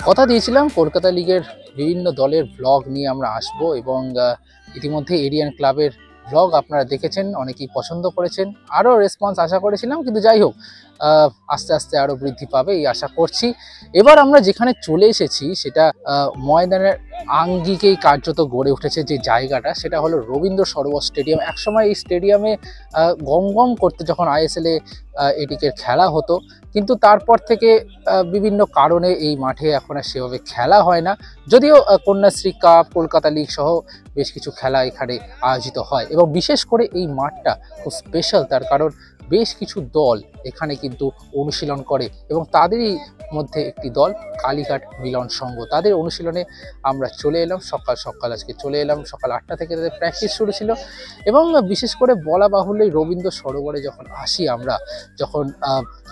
কথা দিয়েছিলাম কলকাতা লিগের বিভিন্ন দলের ব্লগ নিয়ে আমরা আসব এবং ইতিমধ্যে এরিয়ান ক্লাবের ব্লগ আপনারা দেখেছেন, অনেকেই পছন্দ করেছেন, আরও রেসপন্স আশা করেছিলাম, কিন্তু যাই হোক আস্তে আস্তে আরও বৃদ্ধি পাবে এই আশা করছি। এবার আমরা যেখানে চলে এসেছি সেটা ময়দানের আঙ্গিকেই কার্যত গড়ে উঠেছে যে জায়গাটা, সেটা হলো রবীন্দ্র সরোবর স্টেডিয়াম। একসময় এই স্টেডিয়ামে গম গম করতে যখন আইএসএলে এটিকে খেলা হতো, কিন্তু তারপর থেকে বিভিন্ন কারণে এই মাঠে এখন আর সেভাবে খেলা হয় না, যদিও কন্যাশ্রী কাপ, কলকাতা লিগ সহ বেশ কিছু খেলা এখানে আয়োজিত হয়। এবং বিশেষ করে এই মাঠটা খুব স্পেশাল, তার কারণ বেশ কিছু দল এখানে কিন্তু অনুশীলন করে এবং তাদেরই মধ্যে একটি দল কালীঘাট মিলন সংঘ। তাদের অনুশীলনে আমরা চলে এলাম সকাল সকাল, আজকে চলে এলাম সকাল 8টা থেকে তাদের প্র্যাকটিস শুরু ছিল। এবং বিশেষ করে বলা বাহুল্য রবীন্দ্র সরোবরে যখন আসি আমরা, যখন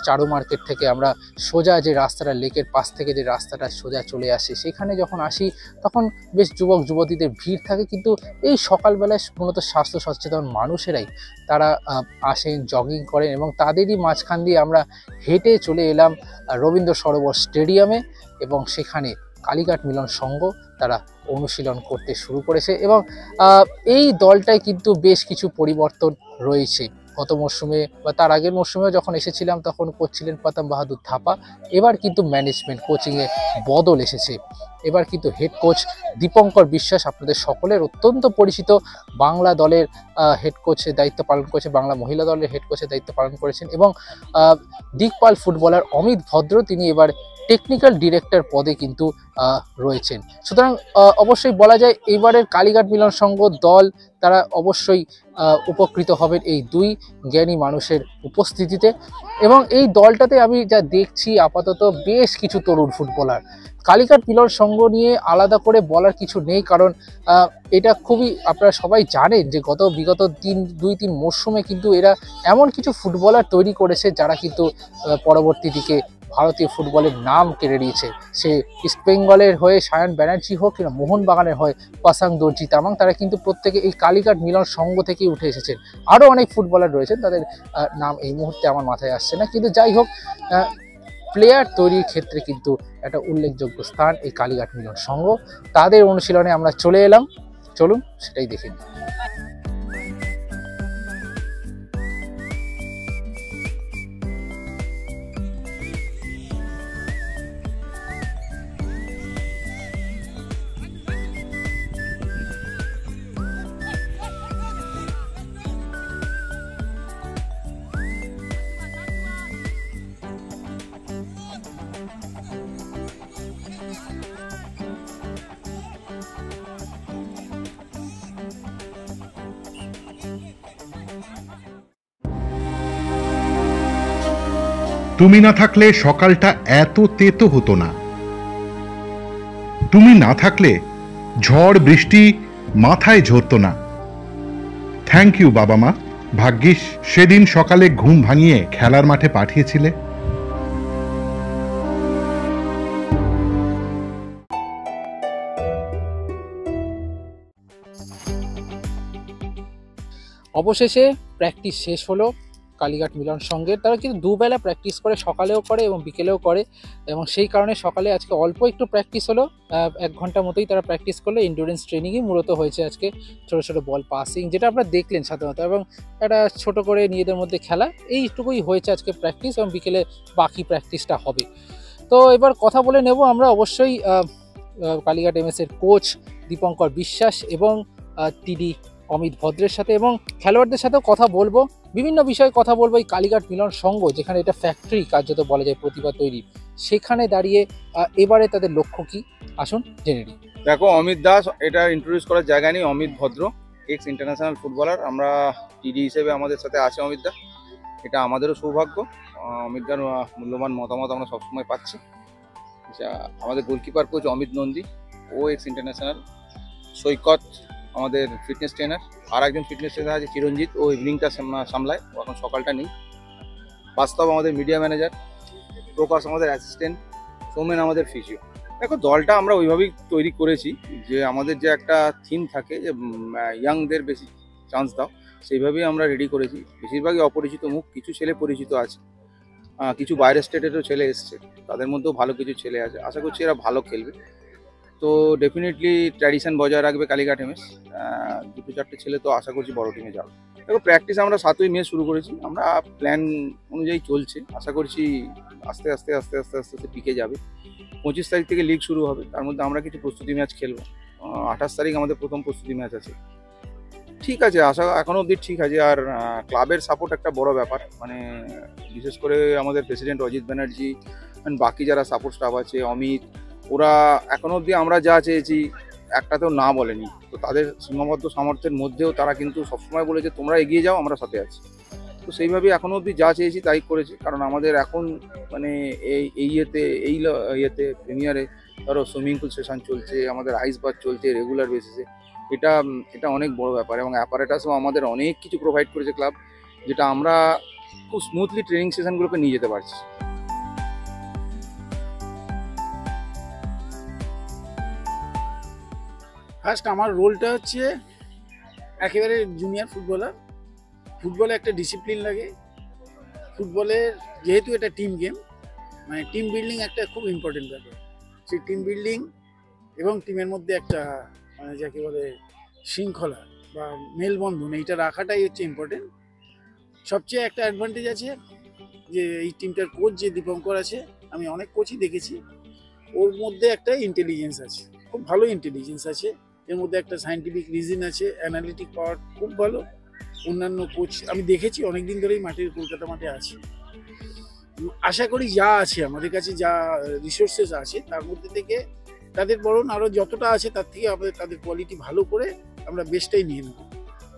চারু মার্কেট থেকে আমরা সোজা যে রাস্তাটা, লেকের পাশ থেকে যে রাস্তাটা সোজা চলে আসি, সেখানে যখন আসি তখন বেশ যুবক যুবতীদের ভিড় থাকে। কিন্তু এই সকালবেলায় মূলত স্বাস্থ্য সচেতন মানুষেরাই তারা আসেন, জগিং করেন এবং তাদেরই মাঝখান দিয়ে আমরা হেঁটে চলে এলাম রবীন্দ্র সরোবর স্টেডিয়ামে। এবং সেখানে কালীঘাট মিলন সংঘ তারা অনুশীলন করতে শুরু করেছে এবং এই দলটায় কিন্তু বেশ কিছু পরিবর্তন রয়েছে। গত মরশুমে বা তার আগের মরশুমেও যখন এসেছিলাম তখন কোচ ছিলেন প্রতাপ বাহাদুর থাপা। এবার কিন্তু ম্যানেজমেন্ট কোচিংয়ে বদল এসেছে। এবার কিন্তু হেড কোচ দীপঙ্কর বিশ্বাস, আপনাদের সকলের অত্যন্ত পরিচিত, বাংলা দলের হেড কোচের দায়িত্ব পালন করেছে, বাংলা মহিলা দলের হেড কোচের দায়িত্ব পালন করেছেন। এবং দিকপাল ফুটবলার অমিত ভদ্র, তিনি এবার টেকনিক্যাল ডিরেক্টর পদে কিন্তু রয়েছেন। সুতরাং অবশ্যই বলা যায় এবারের কালীঘাট মিলন সংঘ দল তারা অবশ্যই উপকৃত হবেন এই দুই জ্ঞানী মানুষের উপস্থিতিতে। এবং এই দলটাতে আমি যা দেখছি আপাতত বেশ কিছু তরুণ ফুটবলার। কালীঘাট মিলন সংঘ নিয়ে আলাদা করে বলার কিছু নেই, কারণ এটা খুবই আপনারা সবাই জানেন যে বিগত 2-3 মরশুমে কিন্তু এরা এমন কিছু ফুটবলার তৈরি করেছে যারা কিন্তু পরবর্তী দিকে ভারতীয় ফুটবলের নাম কেড়ে নিয়েছে। সে ইস্ট বেঙ্গলের হয়ে সায়ন ব্যানার্জি হোক কিংবা মোহনবাগানের হয়ে পাসাং দর্জি তামাং, তারা কিন্তু প্রত্যেকে এই কালীঘাট মিলন সংঘ থেকেই উঠে এসেছেন। আরও অনেক ফুটবলার রয়েছেন, তাদের নাম এই মুহূর্তে আমার মাথায় আসছে না, কিন্তু যাই হোক প্লেয়ার তৈরির ক্ষেত্রে কিন্তু একটা উল্লেখযোগ্য স্থান এই কালীঘাট মিলন সংঘ। তাদের অনুশীলনে আমরা চলে এলাম, চলুন সেটাই দেখে নিই। তুমি না থাকলে সকালটা এত তেতো হতো না। তুমি না থাকলে ঝড় বৃষ্টি মাথায় ঝরতো না। থ্যাংক ইউ বাবা মা, ভাগ্যিস সেদিন সকালে ঘুম ভাঙিয়ে খেলার মাঠে পাঠিয়েছিলে। অবশেষে প্র্যাকটিস শেষ হলো কালীঘাট মিলন সংঘের। তারা কিন্তু দুবেলা প্র্যাকটিস করে, সকালেও করে এবং বিকেলেও করে, এবং সেই কারণে সকালে আজকে অল্প একটু প্র্যাকটিস হলো, 1 ঘন্টা মতোই তারা প্র্যাকটিস করলো। এন্ডুরেন্স ট্রেনিংই মূলত হয়েছে আজকে, ছোটো ছোটো বল পাসিং যেটা আপনারা দেখলেন সাধারণত, এবং একটা ছোট করে নিজেদের মধ্যে খেলা, এইটুকুই হয়েছে আজকে প্র্যাকটিস, এবং বিকেলে বাকি প্র্যাকটিসটা হবে। তো এবার কথা বলে নেব আমরা অবশ্যই কালীঘাট এমএসের কোচ দীপঙ্কর বিশ্বাস এবং টিডি অমিত ভদ্রের সাথে, এবং খেলোয়াড়দের সাথেও কথা বলবো, বিভিন্ন বিষয়ে কথা বলবো। এই কালীঘাট মিলন সংঘ যেখানে এটা ফ্যাক্টরি কার্যত বলা যায় প্রতিভা তৈরি, সেখানে দাঁড়িয়ে এবারে তাদের লক্ষ্য কি, আসুন জেনে নিই। দেখো, অমিত দাস এটা ইন্ট্রোডিউস করার জায়গা নেই। অমিত ভদ্র এক্স ইন্টারন্যাশনাল ফুটবলার, আমরা টিডি হিসেবে আমাদের সাথে আছে অমিত দা, এটা আমাদেরও সৌভাগ্য। অমিত দার মূল্যবান মতামত আমরা সবসময় পাচ্ছি। আমাদের গোলকিপার কোচ অমিত নন্দী, ও এক্স ইন্টারন্যাশনাল। সৈকত আমাদের ফিটনেস ট্রেনার, আর একজন ফিটনেস ট্রেনার আছে চিরঞ্জিত, ও ইভিনিংটা সামলায়, ও এখন সকালটা নেই। বাস্তব আমাদের মিডিয়া ম্যানেজার, প্রকাশ আমাদের অ্যাসিস্ট্যান্ট, সৌমেন আমাদের ফিজিও। দেখো, দলটা আমরা ওইভাবেই তৈরি করেছি যে আমাদের যে একটা থিম থাকে যে ইয়াংদের বেশি চান্স দাও, সেইভাবেই আমরা রেডি করেছি। বেশিরভাগই অপরিচিত মুখ, কিছু ছেলে পরিচিত আছে। কিছু বাইরের স্টেটেরও ছেলে এসছে, তাদের মধ্যেও ভালো কিছু ছেলে আছে, আশা করছি এরা ভালো খেলবে। তো ডেফিনেটলি ট্র্যাডিশন বজায় রাখবে কালীঘাট এমএস। 2-4টে ছেলে তো আশা করছি বড় টিমে যাবে। দেখো প্র্যাকটিস আমরা 7ই মে শুরু করেছি, আমরা প্ল্যান অনুযায়ী চলছে, আশা করছি আস্তে আস্তে আস্তে আস্তে আস্তে আস্তে পিকে যাবে। 25 তারিখ থেকে লিগ শুরু হবে, তার মধ্যে আমরা কিছু প্রস্তুতি ম্যাচ খেলবো। 28 তারিখ আমাদের প্রথম প্রস্তুতি ম্যাচ আছে। ঠিক আছে, আশা এখনো অবধি ঠিক আছে। আর ক্লাবের সাপোর্ট একটা বড় ব্যাপার, মানে বিশেষ করে আমাদের প্রেসিডেন্ট অজিত ব্যানার্জি and বাকি যারা সাপোর্ট স্টাফ আছে, অমিত, ওরা এখনো অবধি আমরা যা চেয়েছি একটাতেও না বলেনি। তো তাদের সীমাবদ্ধ সামর্থ্যের মধ্যেও তারা কিন্তু সবসময় বলেছে তোমরা এগিয়ে যাও, আমরা সাথে আছি। তো সেইভাবেই এখনো অবধি যা চেয়েছি তাই করেছি, কারণ আমাদের এখন মানে এই ইয়েতে প্রিমিয়ারে ধরো সুইমিং পুল সেশন চলছে, আমাদের আইস বাথ চলছে রেগুলার বেসিসে। এটা অনেক বড় ব্যাপার, এবং অ্যাপারেটাসও আমাদের অনেক কিছু প্রোভাইড করেছে ক্লাব, যেটা আমরা খুব স্মুথলি ট্রেনিং সেশনগুলোকে নিয়ে যেতে পারছি। ফার্স্ট আমার রোলটা হচ্ছে একেবারে জুনিয়র ফুটবলার। ফুটবলে একটা ডিসিপ্লিন লাগে, ফুটবলের যেহেতু এটা টিম গেম, মানে টিম বিল্ডিং একটা খুব ইম্পর্টেন্ট ব্যাপার। সেই টিম বিল্ডিং এবং টিমের মধ্যে একটা মানে যাকে বলে শৃঙ্খলা বা মেলবন্ধন, এইটা রাখাটাই হচ্ছে ইম্পর্টেন্ট। সবচেয়ে একটা অ্যাডভান্টেজ আছে যে এই টিমটার কোচ যে দীপঙ্কর আছে, আমি অনেক কোচই দেখেছি, ওর মধ্যে একটা ইন্টেলিজেন্স আছে, খুব ভালো ইন্টেলিজেন্স আছে। এর মধ্যে একটা সায়েন্টিফিক রিজন আছে, অ্যানালিটিক পাওয়ার খুব ভালো। অন্যান্য কোচ আমি দেখেছি অনেকদিন ধরেই কলকাতা মাঠে আছে। আশা করি যা আছে আমাদের কাছে, যা রিসোর্সেস আছে তার মধ্যে থেকে তাদের বরং আরও যতটা আছে তার থেকে আমাদের তাদের কোয়ালিটি ভালো করে আমরা বেস্টটাই নিয়ে নেব।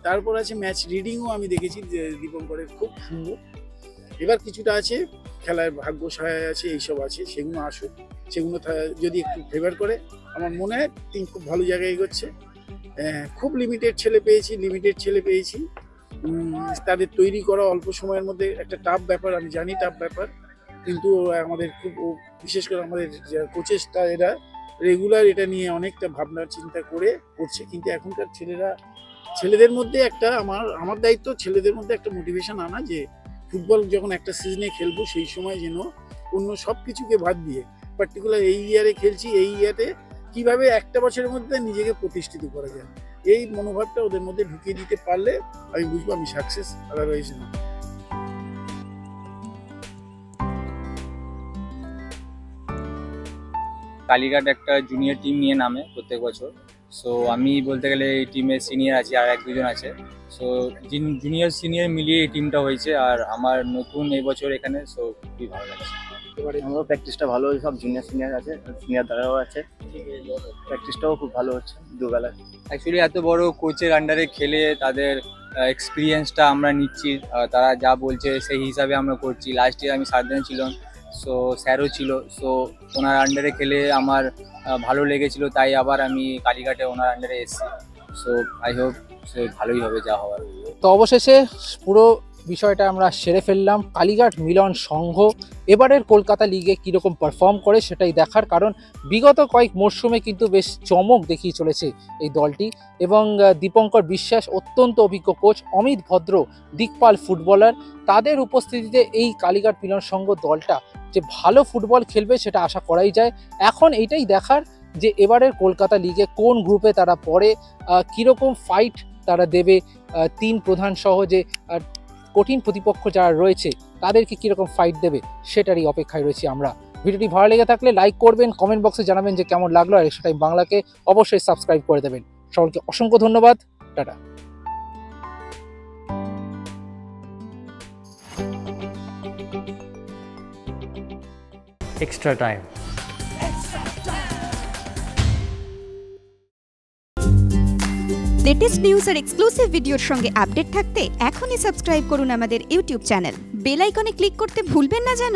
তারপর আছে ম্যাচ রিডিংও আমি দেখেছি যে দীপঙ্করের খুব সুন্দর। এবার কিছুটা আছে খেলার ভাগ্য সহায় আছে, এইসব আছে, সেগুলো আসুক, সেগুলো যদি একটু ফেভার করে আমার মনে হয় টিম খুব ভালো জায়গায় এগোচ্ছে। খুব লিমিটেড ছেলে পেয়েছি, তাদের তৈরি করা অল্প সময়ের মধ্যে একটা টাফ ব্যাপার, আমি জানি টাফ ব্যাপার, কিন্তু আমাদের খুব বিশেষ করে আমাদের কোচেসটা এরা রেগুলার এটা নিয়ে অনেকটা ভাবনা চিন্তা করে করছে। কিন্তু এখনকার ছেলেদের মধ্যে একটা আমার দায়িত্ব ছেলেদের মধ্যে একটা মোটিভেশন আনা, যে ফুটবল যখন একটা সিজনে খেলবো সেই সময় যেন অন্য সব কিছুকে বাদ দিয়ে পার্টিকুলার এই ইয়ারে খেলছি, এই ইয়ারে কিভাবে একটা বছরের মধ্যে নিজেকে প্রতিষ্ঠিত করা যায়, এই মনোভাবটা ওদের মধ্যে ঢুকিয়ে দিতে পারলে আমি বুঝবো আমি সাকসেস, আদারওয়াইজ না। কালীঘাট একটা জুনিয়র টিম নিয়ে নামে প্রত্যেক বছর। সো আমি বলতে গেলে এই টিমে সিনিয়র আছি, আর 1-2 জন আছে। সো জুনিয়র সিনিয়র মিলিয়ে এই টিমটা হয়েছে, আর আমার নতুন এই বছর এখানে। সো খুবই ভালো লাগছে। আমারও প্র্যাকটিসটা ভালো, সব জুনিয়র সিনিয়র আছে, সিনিয়র দাদাও আছে, প্র্যাকটিসটাও খুব ভালো হচ্ছে দুবেলা। অ্যাকচুয়ালি এত বড় কোচের আন্ডারে খেলে তাদের এক্সপিরিয়েন্সটা আমরা নিচ্ছি, তারা যা বলছে সেই হিসাবে আমরা করছি। লাস্ট ইয়ার আমি 7 দিন ছিলাম, সো স্যারও ছিল, সো ওনার আন্ডারে খেলে আমার ভালো লেগেছিল, তাই আবার আমি কালীঘাটে ওনার আন্ডারে এসেছি। সো আই হোপ সে ভালোই হবে যা হওয়ার। তো অবশেষে পুরো বিষয়টা আমরা সেরে ফেললাম। কালীঘাট মিলন সংঘ এবারের কলকাতা লিগে কীরকম পারফর্ম করে সেটাই দেখার, কারণ বিগত কয়েক মরশুমে কিন্তু বেশ চমক দেখিয়ে চলেছে এই দলটি, এবং দীপঙ্কর বিশ্বাস অত্যন্ত অভিজ্ঞ কোচ, অমিত ভদ্র দিকপাল ফুটবলার, তাদের উপস্থিতিতে এই কালীঘাট মিলন সংঘ দলটা যে ভালো ফুটবল খেলবে সেটা আশা করাই যায়। এখন এইটাই দেখার যে এবারের কলকাতা লিগে কোন গ্রুপে তারা পড়ে, কীরকম ফাইট তারা দেবে, 3 প্রধান সহ যে কঠিন প্রতিপক্ষ যারা রয়েছে তাদেরকে কীরকম ফাইট দেবে সেটারই অপেক্ষায় রয়েছি আমরা। ভিডিওটি ভালো লেগে থাকলে লাইক করবেন, কমেন্ট বক্সে জানাবেন যে কেমন লাগলো, আর এক্সট্রা টাইম বাংলাকে অবশ্যই সাবস্ক্রাইব করে দেবেন। সকলকে অসংখ্য ধন্যবাদ, tata. Extra time. Latest news আর এক্সক্লুসিভ ভিডিওর সঙ্গে আপডেট থাকতে এখনই সাবস্ক্রাইব করুন আমাদের ইউটিউব চ্যানেল। বেল আইকনে ক্লিক করতে ভুলবেন না যেন।